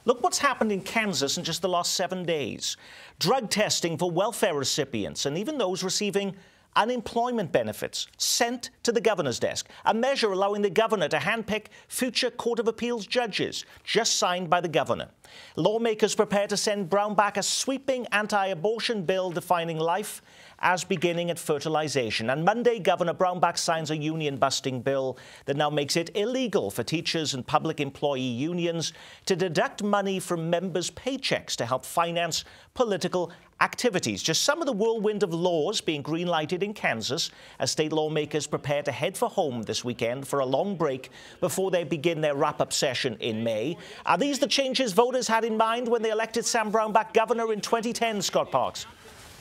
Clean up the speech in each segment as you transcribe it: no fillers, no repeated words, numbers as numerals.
Look what's happened in Kansas in just the last 7 days. Drug testing for welfare recipients and even those receiving unemployment benefits sent to the governor's desk. A measure allowing the governor to handpick future Court of Appeals judges, just signed by the governor. Lawmakers prepare to send Brownback a sweeping anti-abortion bill defining life as beginning at fertilization. And Monday, Governor Brownback signs a union-busting bill that now makes it illegal for teachers and public employee unions to deduct money from members' paychecks to help finance political activities. Just some of the whirlwind of laws being green-lighted in Kansas as state lawmakers prepare to head for home this weekend for a long break before they begin their wrap-up session in May. Are these the changes voters had in mind when they elected Sam Brownback governor in 2010, Scott Parks?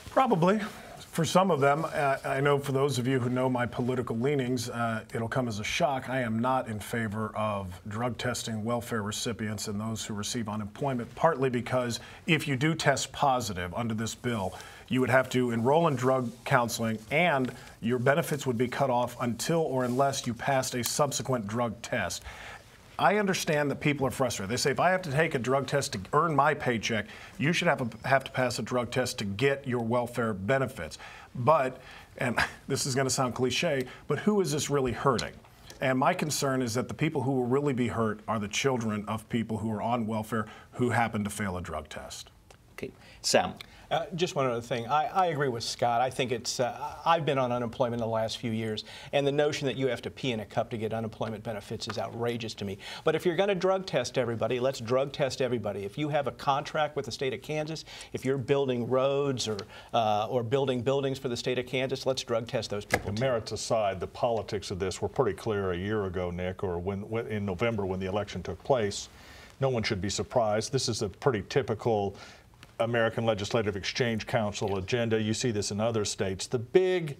Probably. For some of them, I know for those of you who know my political leanings, it'll come as a shock. I am not in favor of drug testing welfare recipients and those who receive unemployment, partly because if you do test positive under this bill, you would have to enroll in drug counseling and your benefits would be cut off until or unless you passed a subsequent drug test. I understand that people are frustrated. They say, if I have to take a drug test to earn my paycheck, you should have to pass a drug test to get your welfare benefits. But, and this is going to sound cliche, but who is this really hurting? And my concern is that the people who will really be hurt are the children of people who are on welfare who happen to fail a drug test. Okay. Sam. Just one other thing. I agree with Scott. I think I've been on unemployment the last few years, and the notion that you have to pee in a cup to get unemployment benefits is outrageous to me. But if you're going to drug test everybody, let's drug test everybody. If you have a contract with the state of Kansas, if you're building roads or building buildings for the state of Kansas, let's drug test those people. Merits aside, the politics of this were pretty clear a year ago, Nick, or in November when the election took place. No one should be surprised. This is a pretty typical American Legislative Exchange Council agenda. You see this in other states. The big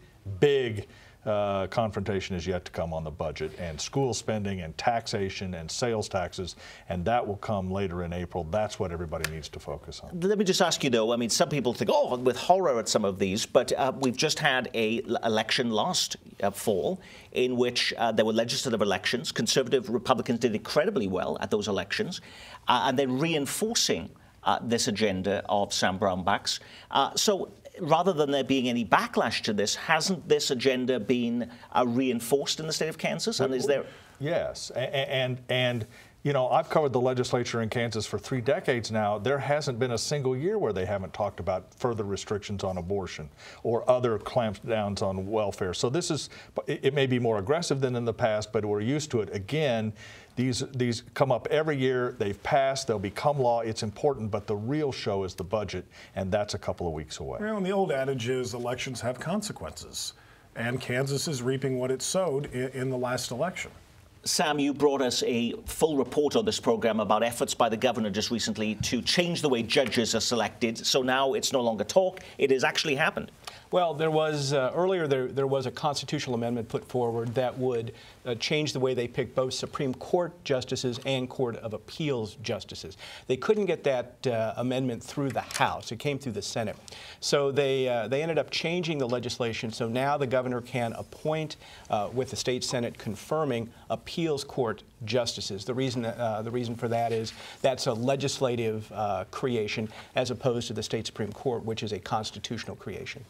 confrontation is yet to come on the budget and school spending and taxation and sales taxes, and that will come later in April. That's what everybody needs to focus on. Let me just ask you, though, I mean, some people think, oh, with horror at some of these, but we've just had an election last fall in which there were legislative elections. Conservative Republicans did incredibly well at those elections, and then reinforcing this agenda of Sam Brownback's. So rather than there being any backlash to this, hasn't this agenda been reinforced in the state of Kansas? And is there? Yes, and you know, I've covered the legislature in Kansas for 3 decades now. There hasn't been a single year where they haven't talked about further restrictions on abortion or other clampdowns on welfare. So this is, it may be more aggressive than in the past, but we're used to it. Again, these come up every year. They've passed. They'll become law. It's important, but the real show is the budget, and that's a couple of weeks away. Well, and the old adage is elections have consequences, and Kansas is reaping what it sowed in the last election. Sam, you brought us a full report on this program about efforts by the governor just recently to change the way judges are selected. So now it's no longer talk. It has actually happened. Well, there was earlier there was a constitutional amendment put forward that would change the way they pick both Supreme Court justices and Court of Appeals justices. They couldn't get that amendment through the House. It came through the Senate. So they ended up changing the legislation. So now the governor can appoint, with the state Senate confirming, appeals court justices. The reason for that is that's a legislative creation as opposed to the state Supreme Court, which is a constitutional creation.